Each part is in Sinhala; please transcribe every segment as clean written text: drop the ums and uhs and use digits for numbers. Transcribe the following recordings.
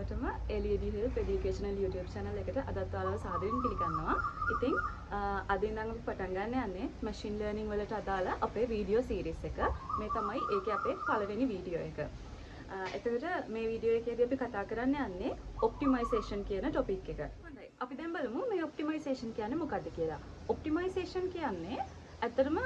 හැමෝටම LED Help Educational YouTube channel එකට අදත් ඔයාලව සාදරයෙන් පිළිගන්නවා. ඉතින් අද ඉඳන් අපි පටන් ගන්න යන්නේ machine learning වලට අදාළ අපේ වීඩියෝ සීරීස් එක. මේ තමයි ඒකේ අපේ පළවෙනි වීඩියෝ එක. එතකොට මේ වීඩියෝ එකේදී අපි කතා කරන්න යන්නේ optimization කියන topic එක. හොඳයි. අපි දැන් බලමු මේ optimization කියන්නේ මොකක්ද කියලා. optimization කියන්නේ ඇත්තටම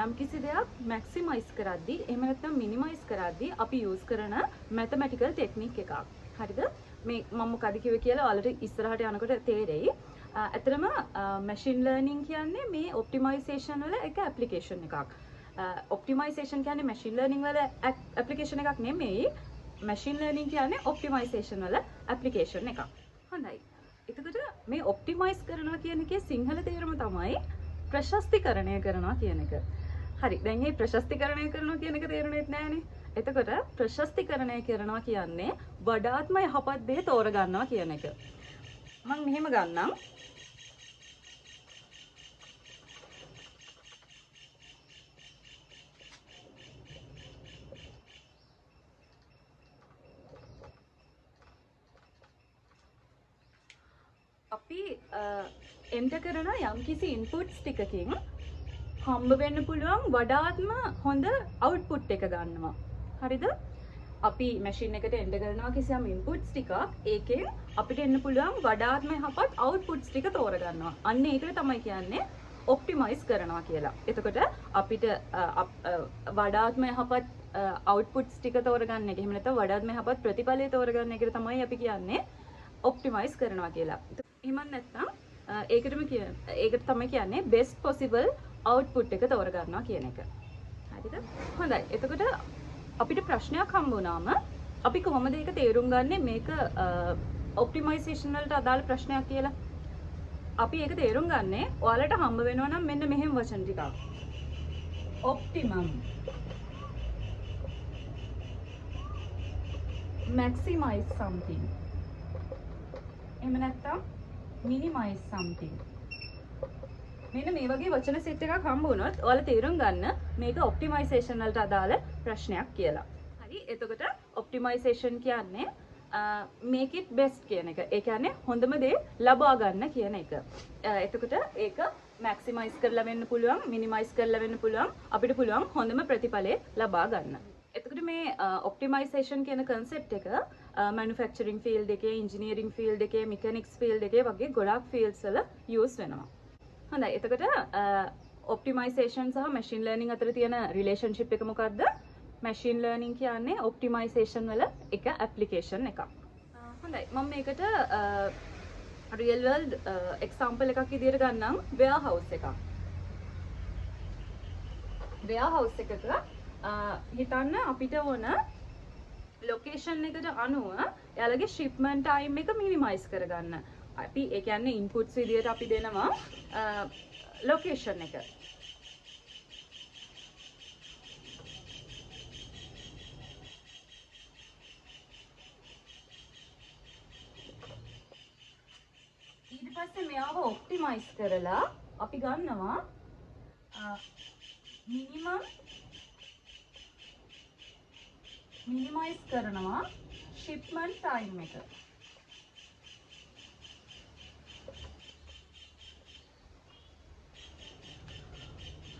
යම්කිසි දෙයක් මැක්සිමයිස් කරද්දී එහෙම නැත්නම් මිනිමයිස් කරද්දී අපි යූස් කරන මැතමැටිකල් ටෙක්නික් එකක්. හරිද? මේ මම මොකද කිව්වේ කියලා ඔයාලට ඉස්සරහට යනකොට තේරෙයි. ඇත්තටම මැෂින් ලර්නින් කියන්නේ මේ ඔප්ටිමයිසේෂන් වල එක ඇප්ලිකේෂන් එකක්. ඔප්ටිමයිසේෂන් කියන්නේ මැෂින් ලර්නින් වල ඇප්ලිකේෂන් එකක් නෙමෙයි. මැෂින් ලර්නින් කියන්නේ ඔප්ටිමයිසේෂන් වල ඇප්ලිකේෂන් එකක්. හොඳයි. එතකොට මේ ඔප්ටිමයිස් කරනවා කියන එකේ සිංහල තේරුම තමයි ප්‍රශස්තිකරණය කරනවා කියන එක. හරි. දැන් මේ ප්‍රශස්තිකරණය කරනවා කියන එක තේරුණෙත් නෑනේ. එතකොට ප්‍රශස්තිකරණය කරනවා කියන්නේ වඩාත්ම යහපත් දේ තෝරගන්නවා කියන එක. මම මෙහෙම ගන්නම්. අපි එන්ටර් කරන යම්කිසි ඉන්පුට්ස් ටිකකින් හම්බ වෙන්න පුළුවන් වඩාත්ම හොඳ අවුට්පුට් එක ගන්නවා. හරිද? අපි මැෂින් එකට එන්ටර් කරනවා කිසියම් ඉන්පුට්ස් ටිකක් ඒකෙන් අපිට එන්න පුළුවන් වඩාත්ම යහපත් අවුට්පුට්ස් ටික තෝරගන්නවා. අන්න ඒකට තමයි කියන්නේ ඔප්ටිමයිස් කරනවා කියලා. එතකොට අපිට වඩාත්ම යහපත් අවුට්පුට්ස් ටික තෝරගන්න එක එහෙම නැත්නම් වඩාත්ම යහපත් ප්‍රතිඵලය තෝරගන්න එකට තමයි අපි කියන්නේ ඔප්ටිමයිස් කරනවා කියලා. එහෙම නැත්නම් ඒකට තමයි කියන්නේ best possible output එක තෝරගන්නවා කියන එක. හරිද? හොඳයි. එතකොට අපිට ප්‍රශ්නයක් හම්බ වුණාම අපි කොහොමද ඒක තේරුම් ගන්නේ මේක ඔප්ටිමයිසේෂන් වලට අදාළ ප්‍රශ්නයක් කියලා? අපි ඒක තේරුම් ගන්නේ ඔයාලට හම්බ වෙනවා නම් මෙන්න මෙහෙම වචන ටිකක්. optimum, maximize something. එහෙම නැත්නම් minimize something. මෙන්න මේ වගේ වචන සෙට් එකක් හම්බ වුණොත් ඔයාලා තේරුම් ගන්න මේක ඔප්ටිමයිසේෂන් වලට අදාළ ප්‍රශ්නයක් කියලා. හරි. එතකොට ඔප්ටිමයිසේෂන් කියන්නේ make it best කියන එක. ඒ කියන්නේ හොඳම දේ ලබා ගන්න කියන එක. එතකොට ඒක මැක්සිමයිස් කරලා වෙන්න පුළුවන්, මිනිමයිස් කරලා වෙන්න පුළුවන්. අපිට පුළුවන් හොඳම ප්‍රතිඵලය ලබා ගන්න. එතකොට මේ ඔප්ටිමයිසේෂන් කියන concept එක manufacturing field එකේ, engineering field එකේ, mechanics field එකේ වගේ ගොඩාක් fields වල use වෙනවා. හොඳයි. එතකොට ඔප්ටිමයිසේෂන් සහ මැෂින් ලර්නින් අතර තියෙන රිලේෂන්ෂිප් එක මොකක්ද? මැෂින් ලර්නින් කියන්නේ ඔප්ටිමයිසේෂන් වල එක ඇප්ලිකේෂන් එකක්. හොඳයි. මම මේකට රියල් වර්ල්ඩ් එක්සැම්පල් එකක් විදියට ගන්නම් warehouse එකක්. warehouse එකක හිතන්න අපිට ඕන ලොකේෂන් එකට අනුව එයාලගේ shipment time එක මිනිමයිස් කරගන්න. අපි ඒ කියන්නේ ඉන්පුට්ස් විදියට අපි දෙනවා ලොකේෂන් එක. ඊට පස්සේ මෙයාව ඔප්ටිමයිස් කරලා අපි ගන්නවා මිනිමයිස් කරනවා shipment time එක.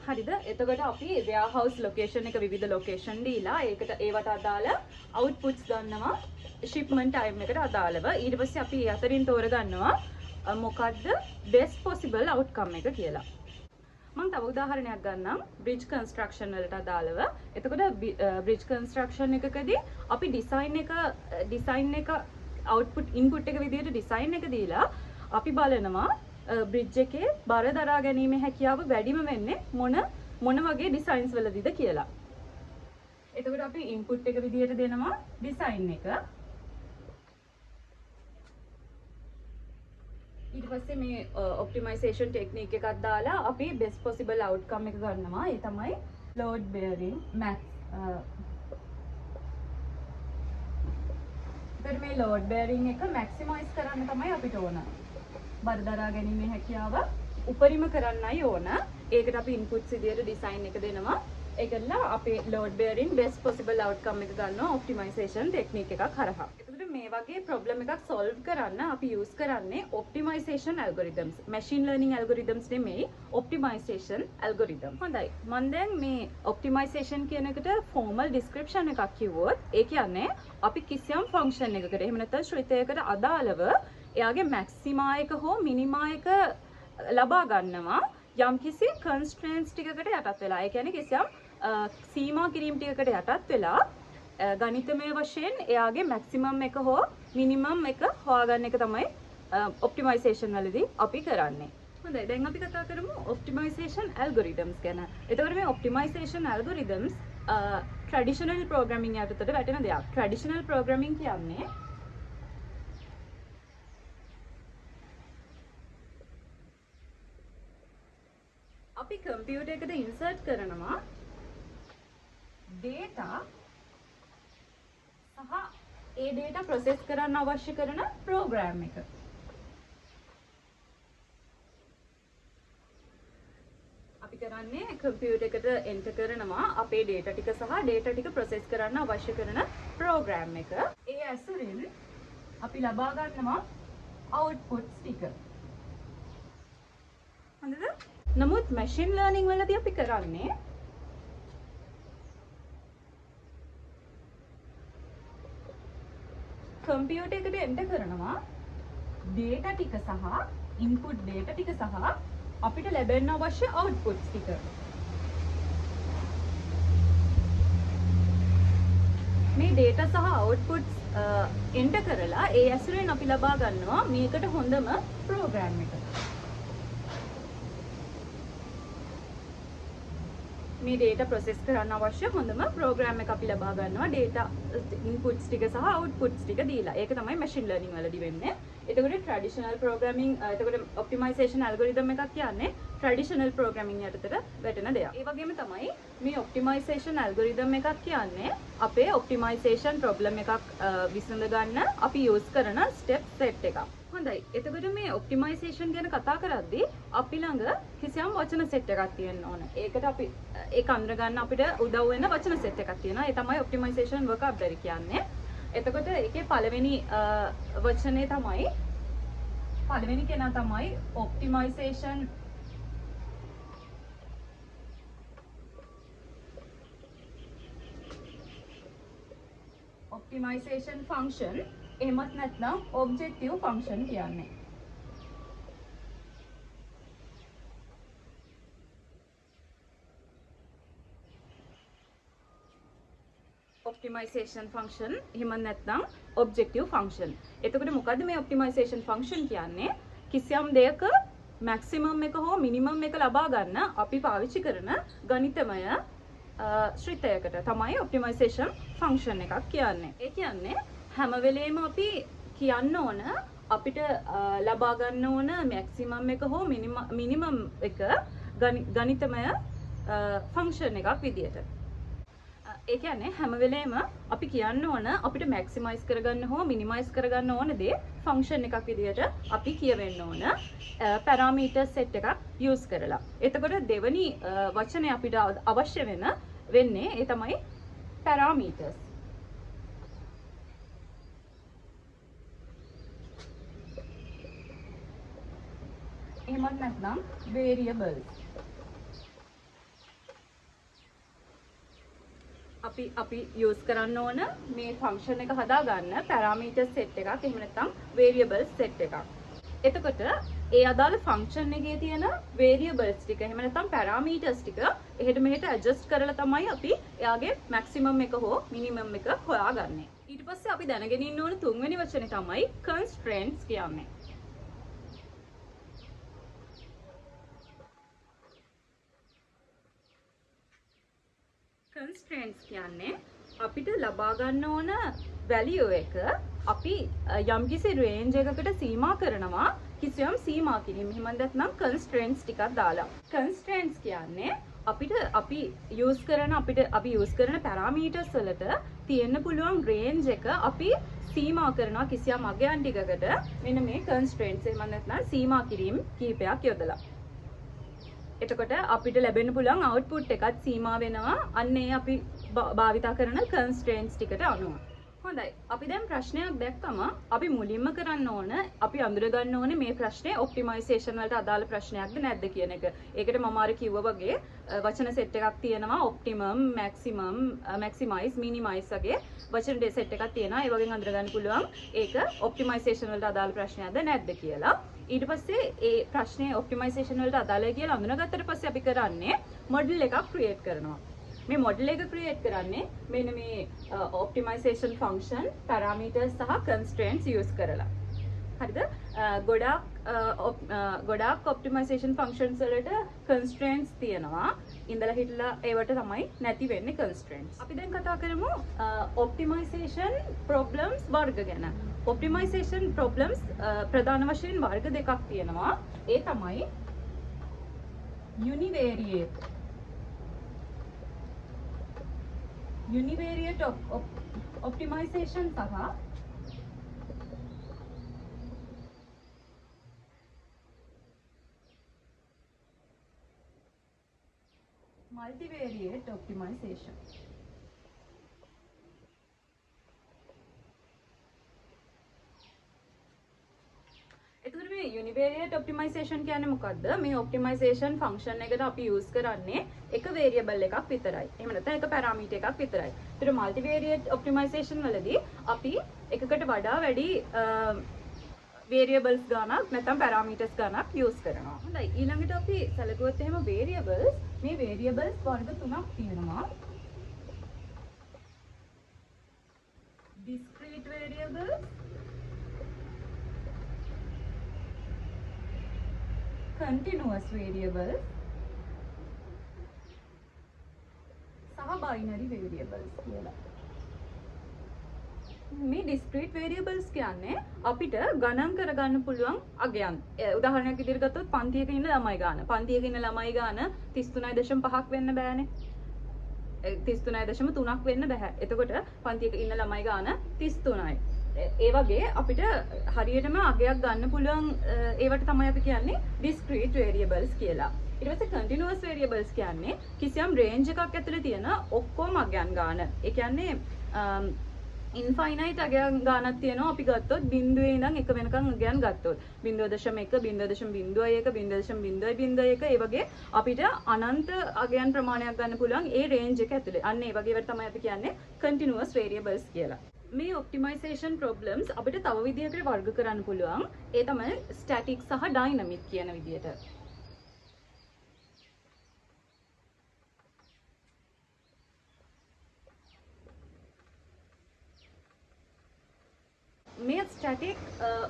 හරිද? එතකොට අපි warehouse location එක විවිධ location දීලා ඒකට ඒවට අදාළ outputs ගන්නවා shipment time එකට අදාළව. ඊට පස්සේ අපි ඒ අතරින් තෝරගන්නවා මොකද්ද best possible outcome එක කියලා. මම තව උදාහරණයක් ගන්නම් bridge construction වලට අදාළව. එතකොට bridge construction එකකදී අපි design එක output input එක විදිහට design එක දීලා අපි බලනවා bridge එකේ බර දරා ගැනීමේ හැකියාව වැඩිම වෙන්නේ මොන වගේ designs වලදීද කියලා. එතකොට අපි input එක විදිහට දෙනවා design එක. ඊට පස්සේ මේ optimization technique එකක් දාලා අපි best possible outcome එක ගන්නවා. ඒ තමයි load bearing max. ඊට මේ load bearing එක maximize කරන්න තමයි අපිට ඕන. බර දරා ගැනීමේ හැකියාව උපරිම කරන්නයි ඕන. ඒකට අපි inputs විදියට design එක දෙනවා. ඒකලා අපේ load bearing best possible outcome එක ගන්නවා optimization technique එකක් හරහා. එතකොට මේ වගේ ප්‍රොබ්ලම් එකක් සොල්ව් කරන්න අපි යූස් කරන්නේ optimisation algorithms. Machine learning algorithms නෙමෙයි ඔප්ටිමයිසේෂන් ඇල්ගොරිතම්. හොඳයි. මම දැන් මේ ඔප්ටිමයිසේෂන් කියන එකට ෆෝමල් ඩිස්ක්‍රිප්ෂන් එකක් කිව්වොත් ඒ කියන්නේ අපි කිසියම් ෆන්ක්ෂන් එකකට එහෙම නැත්නම් ශ්‍රිතයකට අදාළව එයාගේ මැක්සිමා එක හෝ මිනිමා එක ලබා ගන්නවා යම්කිසි කන්ස්ට්‍රේන්ට්ස් ටිකකට යටත් වෙලා. ඒ කියන්නේ කිසියම් සීමා කිරීම ටිකකට යටත් වෙලා ගණිතමය වශයෙන් එයාගේ මැක්සිමම් එක හෝ මිනිමම් එක හොයාගන්න එක තමයි ඔප්ටිමයිසේෂන් වලදී අපි කරන්නේ. හොඳයි, දැන් අපි කතා කරමු ඔප්ටිමයිසේෂන් ඇල්ගොරිතම්ස් ගැන. එතකොට මේ ඔප්ටිමයිසේෂන් ඇල්ගොරිතම්ස් ට්‍රැඩිෂනල් ප්‍රෝග්‍රෑමින් යටතට වැටෙන දෙයක්. ට්‍රැඩිෂනල් ප්‍රෝග්‍රෑමින් කියන්නේ අපි කම්පියුටර් එකට ඉන්සර්ට් කරනවා data සහ ඒ data process කරන්න අවශ්‍ය කරන program එක. අපි කරන්නේ කම්පියුටර් එකට enter කරනවා අපේ data ටික සහ data ටික process කරන්න අවශ්‍ය කරන program එක. ඒ ඇසුරින් අපි ලබා ගන්නවා outputs ටික. හරිද? නමුත් machine learning වලදී අපි කරන්නේ කම්පියුටර් එකට එන්ටර් කරනවා data ටික සහ input data ටික සහ අපිට ලැබෙන්න අවශ්‍ය outputs ටික. මේ data සහ outputs එන්ටර් කරලා ඒ ඇසුරෙන් අපි ලබා ගන්නවා මේකට හොඳම program එක. මේ data process කරන්න අවශ්‍ය හොඳම program එක අපි ලබා ගන්නවා data inputs ටික සහ outputs ටික දීලා. ඒක තමයි machine learning වලදී වෙන්නේ. එතකොට traditional programming එතකොට optimization algorithm එකක් කියන්නේ traditional programming යටතට වැටෙන දෙයක්. ඒ වගේම තමයි මේ optimization algorithm එකක් කියන්නේ අපේ optimization problem එකක් විසඳ ගන්න අපි use කරන step set එකක්. හොඳයි. එතකොට මේ ඔප්ටිමයිසේෂන් ගැන කතා කරද්දී අපි ළඟ කිසියම් වචන සෙට් එකක් තියෙන්න ඕන. ඒකට අපි ඒක අඳුර ගන්න අපිට උදව් වෙන වචන සෙට් එකක් තියෙනවා. ඒ තමයි ඔප්ටිමයිසේෂන් vocabulary කියන්නේ. එතකොට ඒකේ පළවෙනි වචනේ තමයි පළවෙනි කෙනා තමයි ඔප්ටිමයිසේෂන් function එහෙමත් නැත්නම් objective function කියන්නේ. optimization function එහෙමත් නැත්නම් objective function. එතකොට මොකද්ද මේ optimization function කියන්නේ? කිසියම් දෙයක maximum එක හෝ minimum එක ලබා ගන්න අපි පාවිච්චි කරන ගණිතමය ශ්‍රිතයකට තමයි optimization function එකක් කියන්නේ. ඒ කියන්නේ හැම වෙලේම අපි කියන්න ඕන අපිට ලබා ගන්න ඕන මැක්සිමම් එක හෝ මිනිමම් එක ගණිතමය ෆන්ක්ෂන් එකක් විදියට. ඒ කියන්නේ හැම වෙලේම අපි කියන්න ඕන අපිට මැක්සිමයිස් කරගන්න හෝ මිනිමයිස් කරගන්න ඕන දේ ෆන්ක්ෂන් එකක් විදියට අපි කියවෙන්න ඕන පැරාමීටර් සෙට් එකක් යූස් කරලා. එතකොට දෙවනි වචනේ අපිට අවශ්‍ය වෙන්නේ ඒ තමයි පැරාමීටර්ස්. එහෙමත් නැත්නම් variables. අපි යූස් කරන්න ඕන මේ ෆන්ක්ෂන් එක හදාගන්න පැරාමීටර් සෙට් එකක් එහෙම නැත්නම් variables සෙට් එකක්. එතකොට ඒ අදාළ ෆන්ක්ෂන් එකේ තියෙන variables ටික එහෙම නැත්නම් පැරාමීටර්ස් ටික එහෙට මෙහෙට ඇඩ්ජස්ට් කරලා තමයි අපි එයාගේ මැක්සිමම් එක හෝ මිනිමම් එක හොයාගන්නේ. ඊට පස්සේ අපි දැනගෙන ඉන්න ඕන තුන්වෙනි වචනේ තමයි constraints කියන්නේ. constraints කියන්නේ අපිට ලබා ගන්න ඕන value එක අපි යම්කිසි range එකකට සීමා කරනවා කිසියම් සීමා කිරීම. එහෙම නැත්නම් constraints ටිකක් දාලා. constraints කියන්නේ අපි use කරන parameters වලට තියෙන්න පුළුවන් range එක අපි සීමා කරනවා කිසියම් අගයන් ටිකකට. මෙන්න මේ constraints එහෙම නැත්නම් සීමා කිරීම කීපයක් යොදලා. එතකොට අපිට ලැබෙන්න පුළුවන් output එකත් සීමා වෙනවා අන්න ඒ අපි භාවිතා කරන constraints ටිකට අනුව. හොඳයි. අපි දැන් ප්‍රශ්නයක් දැක්කම අපි මුලින්ම කරන්න ඕන අපි අඳුර ගන්න ඕනේ මේ ප්‍රශ්නේ ඔප්ටිමයිසේෂන් වලට අදාළ ප්‍රශ්නයක්ද නැද්ද කියන එක. ඒකට මම අර කිව්වා වගේ වචන සෙට් එකක් තියෙනවා ඔප්ටිමම්, මැක්සිමම්, මැක්සිමයිස්, මිනිමයිස් වගේ වචන සෙට් එකක් තියෙනවා. ඒ වගේ අඳුර ගන්න පුළුවන් ඒක ඔප්ටිමයිසේෂන් වලට අදාළ ප්‍රශ්නයක්ද නැද්ද කියලා. ඊට පස්සේ ඒ ප්‍රශ්නේ ඔප්ටිමයිසේෂන් වලට අදාළයි කියලා අඳුනගත්තට පස්සේ අපි කරන්නේ මොඩල් එකක් ක්‍රියේට් කරනවා. මේ මොඩල් එක ක්‍රියේට් කරන්නේ මෙන්න මේ ඔප්ටිමයිසේෂන් ෆන්ක්ෂන් පැරාමීටර්ස් සහ කන්ස්ට්‍රේන්ට්ස් යූස් කරලා. හරිද? ගොඩාක් ඔප්ටිමයිසේෂන් ෆන්ක්ෂන්ස් වලට කන්ස්ට්‍රේන්ට්ස් තියෙනවා. ඉඳලා හිටලා ඒවට තමයි නැති වෙන්නේ කන්ස්ට්‍රේන්ට්ස්. අපි දැන් කතා කරමු ඔප්ටිමයිසේෂන් ප්‍රොබ්ලම්ස් වර්ග ගැන. ඔප්ටිමයිසේෂන් ප්‍රොබ්ලම්ස් ප්‍රධාන වශයෙන් වර්ග දෙකක් තියෙනවා. ඒ තමයි univariate optimization සහ multivariate optimization. එතකොට මේ යුනිවේරියට් ඔප්ටිමයිසේෂන් කියන්නේ මොකද්ද? මේ ඔප්ටිමයිසේෂන් ෆන්ක්ෂන් එකට අපි යූස් කරන්නේ එක වේරියබල් එකක් විතරයි. එහෙම නැත්නම් එක පැරාමීටර් එකක් විතරයි. ඒතර මල්ටිවේරියට් ඔප්ටිමයිසේෂන් වලදී අපි එකකට වඩා වැඩි වේරියබල්ස් ගානක් නැත්නම් පැරාමීටර්ස් ගානක් යූස් කරනවා. හොඳයි. ඊළඟට අපි සැලකුවොත් එහෙම වේරියබල්ස් මේ වේරියබල්ස් වර්ග තුනක් තියෙනවා. discrete variables, continuous variables සහ binary variables කියලා. මේ discrete variables කියන්නේ අපිට ගණන් කරගන්න පුළුවන් අගයන්. උදාහරණයක් විදිහට ගත්තොත් පන්තියක ඉන්න ළමයි ගාන. පන්තියක ඉන්න ළමයි ගාන 33.5ක් වෙන්න බෑනේ. 33.3ක් වෙන්න බෑ. එතකොට පන්තියක ඉන්න ළමයි ගාන 33යි. ඒ වගේ අපිට හරියටම අගයක් ගන්න පුළුවන් ඒවට තමයි අපි කියන්නේ discrete variables කියලා. ඊට පස්සේ continuous variables කියන්නේ කිසියම් range එකක් ඇතුලේ තියෙන ඔක්කොම අගයන් ගන්න. ඒ කියන්නේ ඉන්ෆයිනයිට් අගයන් ගානක් තියෙනවා අපි ගත්තොත් බිඳුවේ ඉඳන් 1 වෙනකන් අගයන් ගත්තොත් 0.1 0.01 0.01 ඒ වගේ අපිට අනන්ත අගයන් ප්‍රමාණයක් ගන්න පුළුවන් ඒ රේන්ජ් එක ඇතුලේ. අන්න ඒ වගේ ඒවට තමයි අපි කියන්නේ continuous variables කියලා. මේ ඔප්ටිමයිසේෂන් ප්‍රොබ්ලම්ස් අපිට තව විදිහකට වර්ග කරන්න පුළුවන්. ඒ තමයි ස්ටැටික් සහ ඩයිනමික් කියන විදිහට. මේ ස්ටැටික්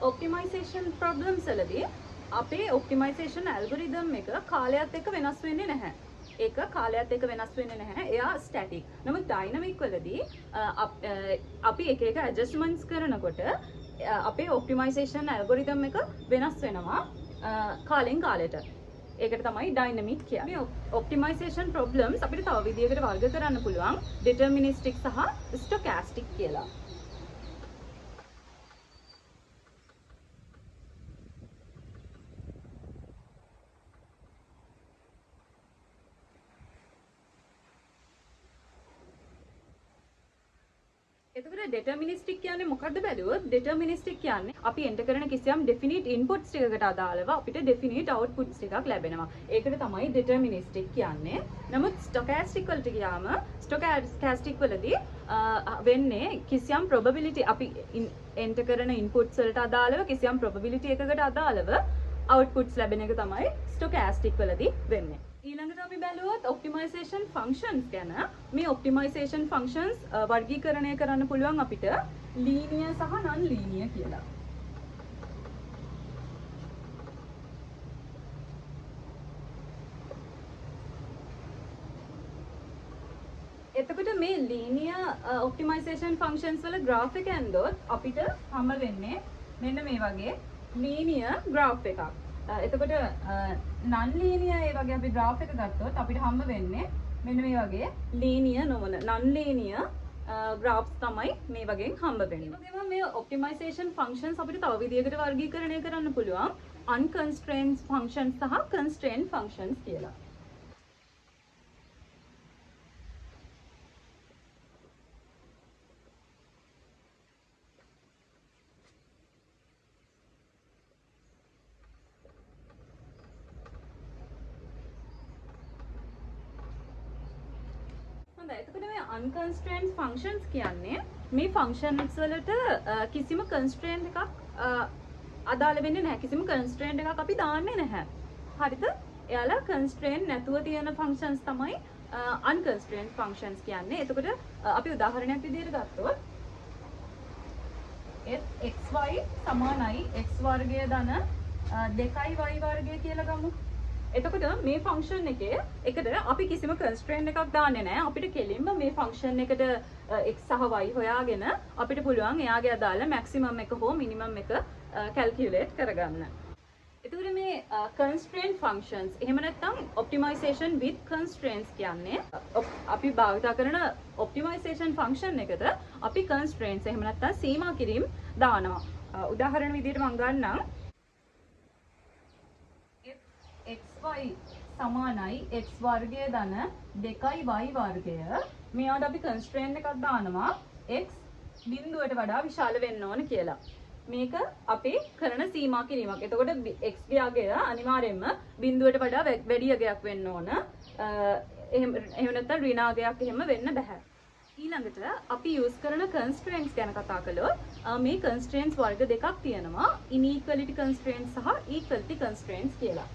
ඔප්ටිමයිසේෂන් ප්‍රොබ්ලම්ස් වලදී අපේ ඔප්ටිමයිසේෂන් ඇල්ගොරිතම් එක කාලයත් එක්ක වෙනස් වෙන්නේ නැහැ. ඒක කාලයත් එක්ක වෙනස් වෙන්නේ නැහැ. එයා ස්ටැටික්. නමුත් ඩයිනමික් වලදී අපි එක එක ඇඩ්ජස්ට්මන්ට්ස් කරනකොට අපේ ඔප්ටිමයිසේෂන් ඇල්ගොරිතම් එක වෙනස් වෙනවා කාලෙන් කාලෙට. ඒකට තමයි ඩයිනමික් කියන්නේ. මේ ඔප්ටිමයිසේෂන් ප්‍රොබ්ලම්ස් අපිට තව විදිහකට වර්ග කරන්න පුළුවන් ඩිටර්මිනිස්ටික් සහ ස්ටොකාස්ටික් කියලා. එතකොට ඩෙටර්මිනිස්ටික් කියන්නේ මොකක්ද බැලුවොත් ඩෙටර්මිනිස්ටික් කියන්නේ අපි එන්ටර් කරන කිසියම් ඩෙෆිනිට් ඉන්පුට්ස් ටිකකට අදාළව අපිට ඩෙෆිනිට් අවුට්පුට්ස් ටිකක් ලැබෙනවා. ඒකට තමයි ඩෙටර්මිනිස්ටික් කියන්නේ. නමුත් ස්ටොකාස්ටික් වලට ගියාම ස්ටොකාස්ටික් වලදී වෙන්නේ කිසියම් probability අපි එන්ටර් කරන ඉන්පුට්ස් වලට අදාළව කිසියම් probability එකකට අදාළව අවුට්පුට්ස් ලැබෙන එක තමයි ස්ටොකාස්ටික් වලදී වෙන්නේ. ඊළඟට අපි බැලුවොත් ඔප්ටිමයිසේෂන් ෆන්ක්ෂන්ස් ගැන. මේ ඔප්ටිමයිසේෂන් ෆන්ක්ෂන්ස් වර්ගීකරණය කරන්න පුළුවන් අපිට ලීනියර් සහ නන් ලීනියර් කියලා. එතකොට මේ ලීනියර් ඔප්ටිමයිසේෂන් ෆන්ක්ෂන්ස් වල graph එක ඇන්දොත් අපිට හම්බ වෙන්නේ මෙන්න මේ වගේ ලීනියර් graph එකක්. එතකොට නන් ලීනියර් ඒ වගේ අපි graph එක ගත්තොත් අපිට හම්බ වෙන්නේ මෙන්න මේ වගේ ලීනියර් නොවන නන් ලීනියර් graphs තමයි මේ වගේ හම්බ වෙන්නේ. ඒ වගේම මේ ඔප්ටිමයිසේෂන් ෆන්ක්ෂන්ස් අපිට තව විදිහකට වර්ගීකරණය කරන්න පුළුවන් unconstrained functions සහ constrained functions කියලා. unconstrained functions කියන්නේ මේ functions වලට කිසිම constraint එකක් අදාළ වෙන්නේ නැහැ. කිසිම constraint එකක් අපි දාන්නේ නැහැ. හරිද? එයාලා constraint නැතුව තියෙන functions තමයි unconstrained functions කියන්නේ. එතකොට අපි උදාහරණයක් විදිහට ගත්තොත් xy සමානයි x වර්ගය ධන 2y වර්ගය කියලා ගමු. එතකොට මේ ෆන්ක්ෂන් එකේ එකට අපි කිසිම constraint එකක් දාන්නේ නැහැ. අපිට කෙලින්ම මේ ෆන්ක්ෂන් එකට x සහ y හොයාගෙන අපිට පුළුවන් එයාගේ අදාළ maximum එක හෝ minimum එක calculate කරගන්න. එතකොට මේ constraint functions එහෙම නැත්නම් optimization with constraints කියන්නේ අපි භාවිත කරන optimization function එකට අපි constraints එහෙම නැත්නම් සීමා කිරීම දානවා. උදාහරණ විදිහට මම ගන්නම් xy සමානයි x වර්ගය ධන 2y වර්ගය. මෙයාට අපි constraint එකක් දානවා x බිඳුවට වඩා විශාල වෙන්න ඕන කියලා. මේක අපි කරන සීමා කිරීමක්. එතකොට x ගේ අගය අනිවාර්යයෙන්ම බිඳුවට වඩා වැඩි අගයක් වෙන්න ඕන. එහෙම නැත්නම් ඍණ අගයක් එහෙම වෙන්න බෑ. ඊළඟට අපි use කරන constraints ගැන කතා කළොත් මේ constraints වර්ග දෙකක් තියෙනවා. inequality constraints සහ equality constraints කියලා.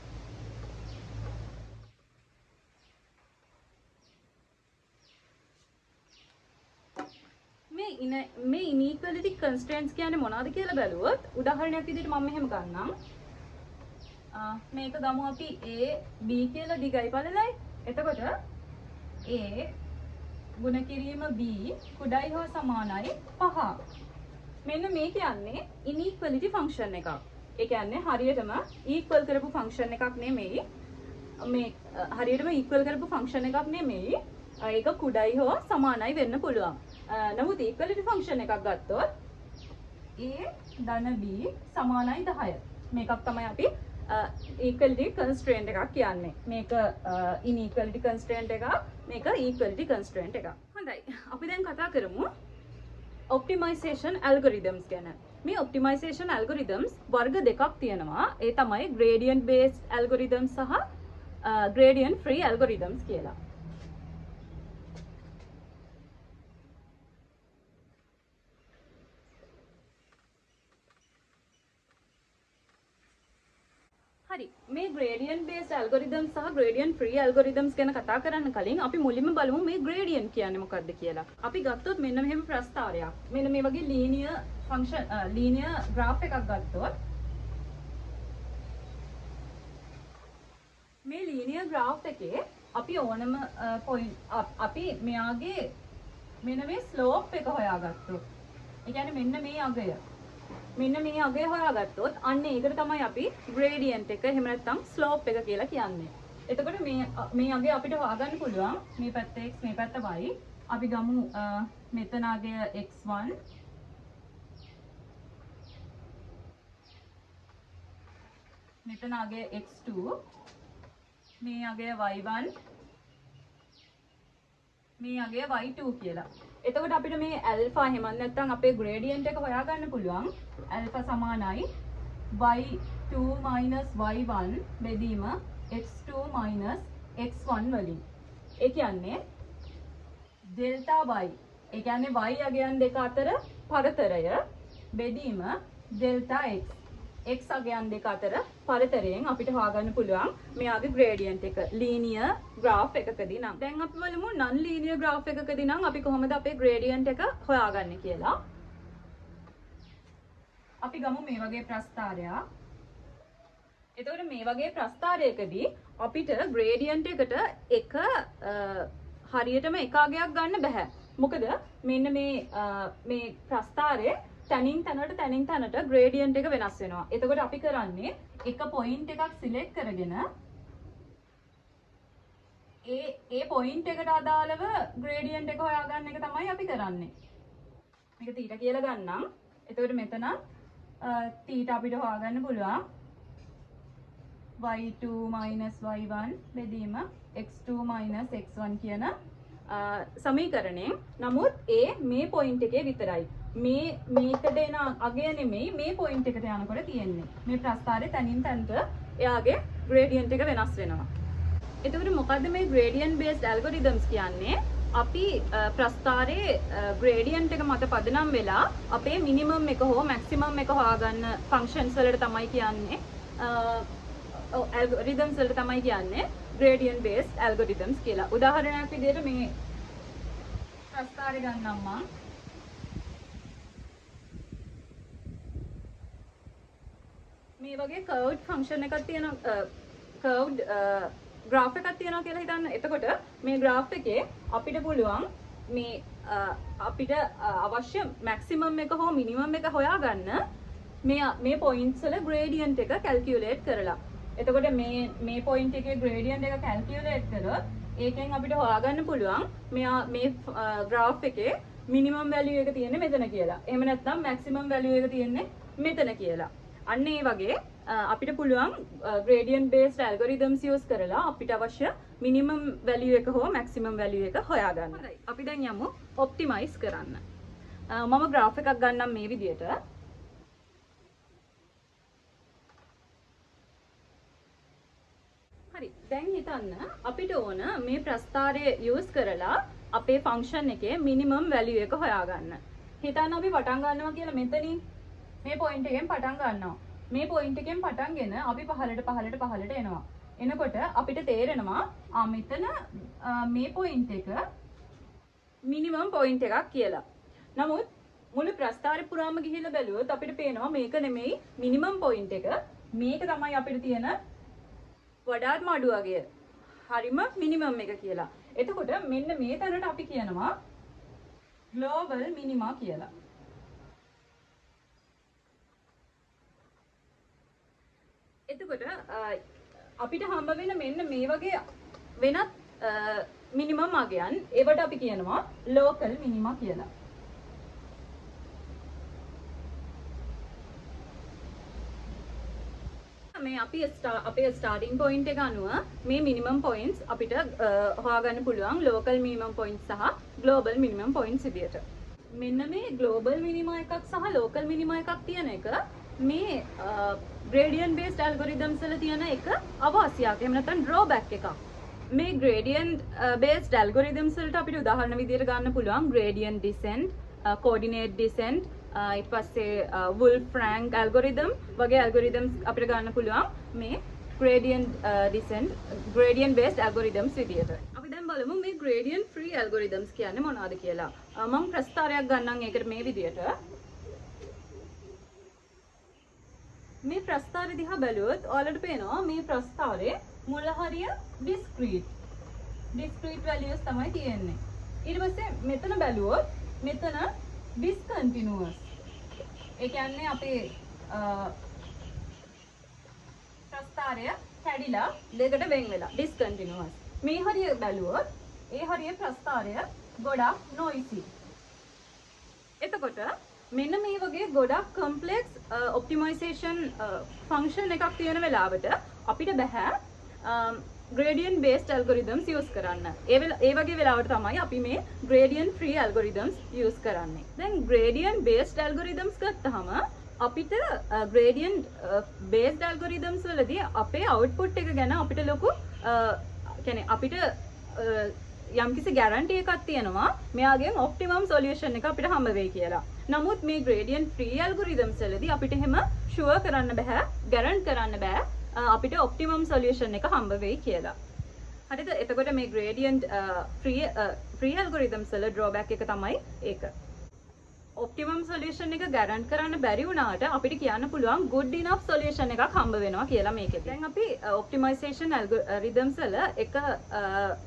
මේ inequality constraints කියන්නේ මොනවද කියලා බැලුවොත් උදාහරණයක් විදිහට මම මෙහෙම ගන්නම්. මේක ගමු අපි a b කියලා දිගයි පළලයි. එතකොට a ගුණ කිරීම b කුඩයි හෝ සමානයි 5. මෙන්න මේ කියන්නේ inequality function එකක්. ඒ කියන්නේ හරියටම equal කරපු function එකක් නෙමෙයි. මේ හරියටම equal කරපු function එකක් නෙමෙයි. ඒක කුඩයි හෝ සමානයි වෙන්න පුළුවන්. නමුත් equality function එකක් ගත්තොත් a ධන b සමානයි 10. මේකක් තමයි අපි equality constraint එකක් කියන්නේ. මේක inequality constraint එකක්, මේක equality constraint එකක්. හොඳයි. අපි දැන් කතා කරමු optimization algorithms ගැන. මේ optimization algorithms වර්ග දෙකක් තියෙනවා. ඒ තමයි gradient based algorithms සහ gradient free algorithms කියලා. හරි මේ gradient based algorithms සහ gradient free algorithms ගැන කතා කරන්න කලින් අපි මුලින්ම බලමු මේ gradient කියන්නේ මොකක්ද කියලා. අපි ගත්තොත් මෙන්න මෙහෙම ප්‍රස්තාරයක්. මෙන්න මේ වගේ linear function linear graph එකක් ගත්තොත් මේ linear graph එකේ අපි ඕනම point අපි මෙයාගේ මෙන්න මේ slope එක හොයාගත්තොත්. ඒ කියන්නේ මෙන්න මේ අගය මෙන්න මේ අගය හොයාගත්තොත් අන්න ඒකට තමයි අපි gradient එක එහෙම නැත්නම් slope එක කියලා කියන්නේ. එතකොට මේ අගය අපිට හොයාගන්න පුළුවන් මේ පැත්ත x මේ පැත්ත y. අපි ගමු මෙතන අගය x1 මෙතන අගය x2 මේ අගය y1 මේ අගය y2 කියලා. එතකොට අපිට මේ alpha එහෙම නැත්නම් අපේ gradient එක හොයාගන්න පුළුවන්. alpha සමානයි y2 y1 බෙදීම x2 x1 වලින්. ඒ කියන්නේ delta y. ඒ කියන්නේ y අගයන් දෙක අතර පරතරය බෙදීම delta x. x අගයන් දෙක අතර පරතරයෙන් අපිට හොයාගන්න පුළුවන් මෙයාගේ gradient එක linear graph එකකදී නම්. දැන් අපි බලමු non linear graph එකකදී නම් අපි කොහොමද අපේ gradient එක හොයාගන්නේ කියලා. අපි ගමු මේ වගේ ප්‍රස්ථාරයක්. එතකොට මේ වගේ ප්‍රස්ථාරයකදී අපිට gradient එකට එක හරියටම එක අගයක් ගන්න බෑ. මොකද මෙන්න මේ ප්‍රස්ථාරයේ තනින් තැනට gradient එක වෙනස් වෙනවා. එතකොට අපි කරන්නේ එක point එකක් select කරගෙන ඒ point එකට අදාළව gradient එක හොයාගන්න එක තමයි අපි කරන්නේ. මේක θ කියලා ගන්නම්. එතකොට මෙතන θ අපිට හොයාගන්න පුළුවන් y2 y1 බෙදීම x2 x1 කියන සමීකරණයෙන්. නමුත් මේ point එකේ විතරයි. මේකට එන අගය නෙමෙයි මේ point එකට යනකොට තියෙන්නේ. මේ ප්‍රස්ථාරයේ තනින් තැනට එයාගේ gradient එක වෙනස් වෙනවා. එතකොට මොකද්ද මේ gradient based algorithms කියන්නේ? අපි ප්‍රස්ථාරයේ gradient එක මත පදනම් වෙලා අපේ minimum එක හෝ maximum එක හොයාගන්න functions වලට තමයි කියන්නේ algorithms වලට තමයි කියන්නේ gradient based algorithms කියලා. උදාහරණයක් විදිහට මේ ප්‍රස්ථාරය ගන්නම් මම. මේ වගේ curved function එකක් තියෙනවා curved graph එකක් තියෙනවා කියලා හිතන්න. එතකොට මේ graph එකේ අපිට පුළුවන් මේ අපිට අවශ්‍ය maximum එක හෝ minimum එක හොයාගන්න මේ points වල gradient එක calculate කරලා. එතකොට මේ point එකේ gradient එක calculate කරොත් ඒකෙන් අපිට හොයාගන්න පුළුවන් මේ graph එකේ minimum value එක තියෙන්නේ මෙතන කියලා. එහෙම නැත්නම් maximum value එක තියෙන්නේ මෙතන කියලා. අන්න ඒ වගේ අපිට පුළුවන් gradient based algorithms use කරලා අපිට අවශ්‍ය minimum value එක හෝ maximum value එක හොයාගන්න. හරි. අපි දැන් යමු optimize කරන්න. මම graph එකක් ගන්නම් මේ විදිහට. හරි. දැන් හිතන්න අපිට ඕන මේ ප්‍රස්ථාරය use කරලා අපේ function එකේ minimum value එක හොයාගන්න. හිතන්න අපි පටන් ගන්නවා කියලා මෙතනින් මේ point එකෙන් පටන් ගන්නවා. මේ point එකෙන් පටන්ගෙන අපි පහළට එනවා. එනකොට අපිට තේරෙනවා මෙතන මේ point එක minimum point එකක් කියලා. නමුත් මුළු ප්‍රස්ථාරය පුරාම ගිහිල්ලා බැලුවොත් අපිට පේනවා මේක නෙමෙයි minimum point එක. මේක තමයි අපිට තියෙන වඩාත්ම අඩු වගේ හරිම minimum එක කියලා. එතකොට මෙන්න මේ තැනට අපි කියනවා global minima කියලා. එතකොට අපිට හම්බ වෙන මෙන්න මේ වගේ වෙනත් මිනිමම් අගයන් ඒවට අපි කියනවා local minima කියලා. මේ අපි අපේ starting point එක අනුව මේ minimum points අපිට හොයාගන්න පුළුවන් local minimum points සහ global minimum points විදියට. මෙන්න මේ global minima එකක් සහ local minima එකක් තියෙන එක මේ gradient based algorithms වල තියෙන එක අවාසියක්. එහෙම නැත්නම් drawback එකක්. මේ gradient based algorithms වලට අපිට උදාහරණ විදියට ගන්න පුළුවන් gradient descent, coordinate descent, ඊට පස්සේ Wolfram algorithm වගේ algorithms අපිට ගන්න පුළුවන් මේ gradient descent, gradient based algorithms විදියට. අපි දැන් බලමු මේ gradient free algorithms කියන්නේ මොනවද කියලා. මම ප්‍රස්ථාරයක් ගන්නම් ඒකට මේ විදියට. මේ ප්‍රස්ථාරය දිහා බැලුවොත් ඔයාලට පේනවා මේ ප්‍රස්ථාරයේ මුල හරිය discrete values තමයි තියෙන්නේ. ඊට පස්සේ මෙතන බැලුවොත් මෙතන discontinuous. ඒ කියන්නේ අපේ ප්‍රස්ථාරය කැඩිලා දෙකට වෙන් වෙලා discontinuous. මේ හරිය බැලුවොත් ඒ හරිය ප්‍රස්ථාරය ගොඩක් noisy. එතකොට මෙන්න මේ වගේ ගොඩක් complex optimization function එකක් තියෙන වෙලාවට අපිට බෑ gradient based algorithms use කරන්න. ඒ වගේ වෙලාවට තමයි අපි මේ gradient free algorithms use කරන්නේ. දැන් gradient based algorithms ගත්තාම අපිට gradient based algorithms වලදී අපේ output එක ගැන අපිට ලොකු කියන්නේ අපිට යම්කිසි guarantee එකක් තියෙනවා මෙයාගෙන් optimum solution එක අපිට හම්බ වෙයි කියලා. නමුත් මේ gradient free algorithms වලදී අපිට එහෙම sure කරන්න බෑ, guarantee කරන්න බෑ අපිට optimum solution එක හම්බ වෙයි කියලා. හරිද? එතකොට මේ gradient free algorithms වල drawback එක තමයි ඒක. optimum solution එක guarantee කරන්න බැරි වුණාට අපිට කියන්න පුළුවන් good enough solution එකක් හම්බ වෙනවා කියලා මේකෙදී. දැන් අපි optimization algorithms වල එක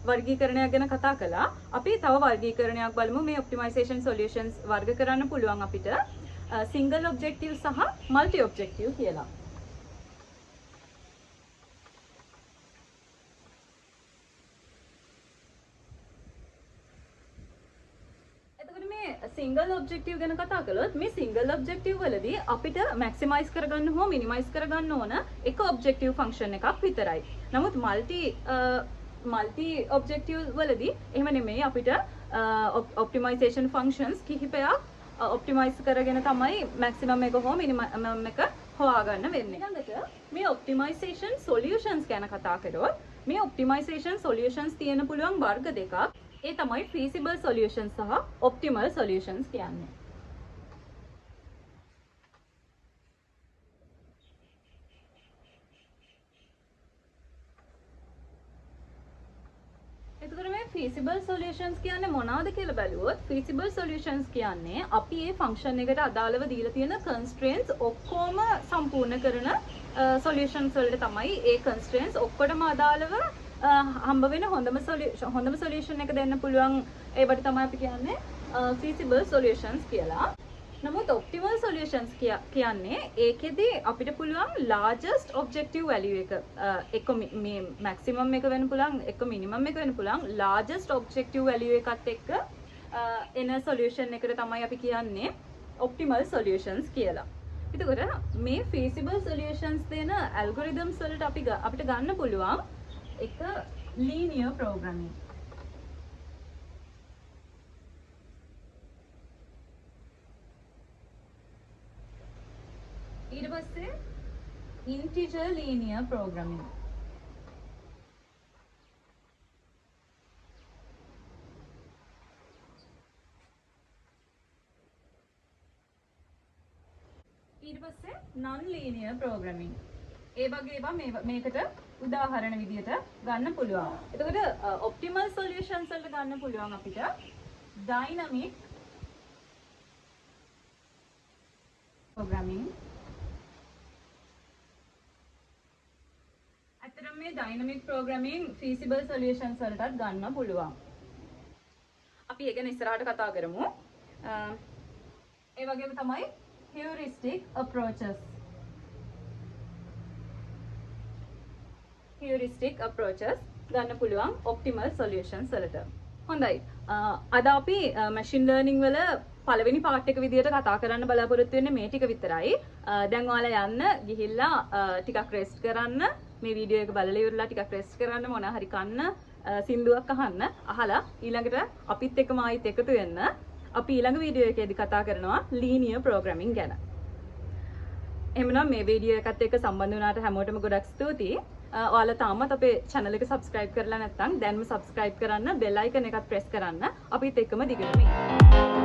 වර්ගීකරණයක් ගැන කතා කළා. අපි තව වර්ගීකරණයක් බලමු. මේ optimization solutions වර්ග කරන්න පුළුවන් අපිට single objective සහ multi objective කියලා. single objective ගැන කතා කළොත් මේ single objective වලදී අපිට maximize කරගන්න හෝ minimize කරගන්න ඕන එක objective function එකක් විතරයි. නමුත් multi objective වලදී එහෙම නෙමෙයි අපිට optimization functions කිහිපයක් optimize කරගෙන තමයි maximum එක හෝ minimum එක හොයාගන්න වෙන්නේ. ඊළඟට මේ optimization solutions ගැන කතා කරොත් මේ optimization solutions තියෙන පුළුවන් වර්ග දෙකක්. ඒ තමයි feasible solutions සහ optimal solutions කියන්නේ. එතකොට මේ feasible solutions කියන්නේ මොනවද කියලා බැලුවොත් feasible solutions කියන්නේ අපි මේ function එකට අදාළව දීලා තියෙන constraints ඔක්කොම සම්පූර්ණ කරන solutions වලට තමයි ඒ constraints ඔක්කොටම අදාළව හම්බ වෙන හොඳම solution එක දෙන්න පුළුවන් ඒවට තමයි අපි කියන්නේ feasible solutions කියලා. නමුත් optimal solutions කියන්නේ ඒකෙදි අපිට පුළුවන් largest objective value එක මේ maximum එක වෙන්න පුළුවන් එක minimum එක වෙන්න පුළුවන් largest objective value එකත් එක්ක එන solution එකට තමයි අපි කියන්නේ optimal solutions කියලා. එතකොට මේ feasible solutions දෙන algorithms වලට අපිට ගන්න පුළුවන් එක linear programming. ඊට පස්සේ integer linear programming. ඊට පස්සේ non linear programming. ඒ වගේ ඒවා මේකට උදාහරණ විදියට ගන්න පුළුවන්. එතකොට optimal solutions වලට ගන්න පුළුවන් අපිට dynamic programming. ඇත්තටම මේ dynamic programming feasible solutions වලටත් ගන්න පුළුවන්. අපි ඒක ගැන ඉස්සරහට කතා කරමු. ඒ වගේම තමයි heuristic approaches. heuristic approaches ගන්න පුළුවන් optimal solutions වලට. හොඳයි. අද අපි machine learning වල පළවෙනි part එක විදියට කතා කරන්න බලාපොරොත්තු වෙන්නේ මේ ටික විතරයි. දැන් ඔයාලා යන්න ගිහිල්ලා ටිකක් rest කරන්න. මේ වීඩියෝ එක බලලා ඉවරලා ටිකක් rest කරන්න මොනවා හරි කන්න සින්දුවක් අහන්න. අහලා ඊළඟට අපිත් එක්කම ආයිත් එකතු වෙන්න. අපි ඊළඟ වීඩියෝ එකේදී කතා කරනවා linear programming ගැන. එහෙනම් මේ වීඩියෝ එකත් එක්ක සම්බන්ධ වුණාට හැමෝටම ගොඩක් ස්තුතියි. ඔයාලා තාමත් අපේ channel එක subscribe කරලා නැත්නම් දැන්ම subscribe කරන්න bell icon එකත් press කරන්න අපිත් එක්කම දිගටම ඉන්න.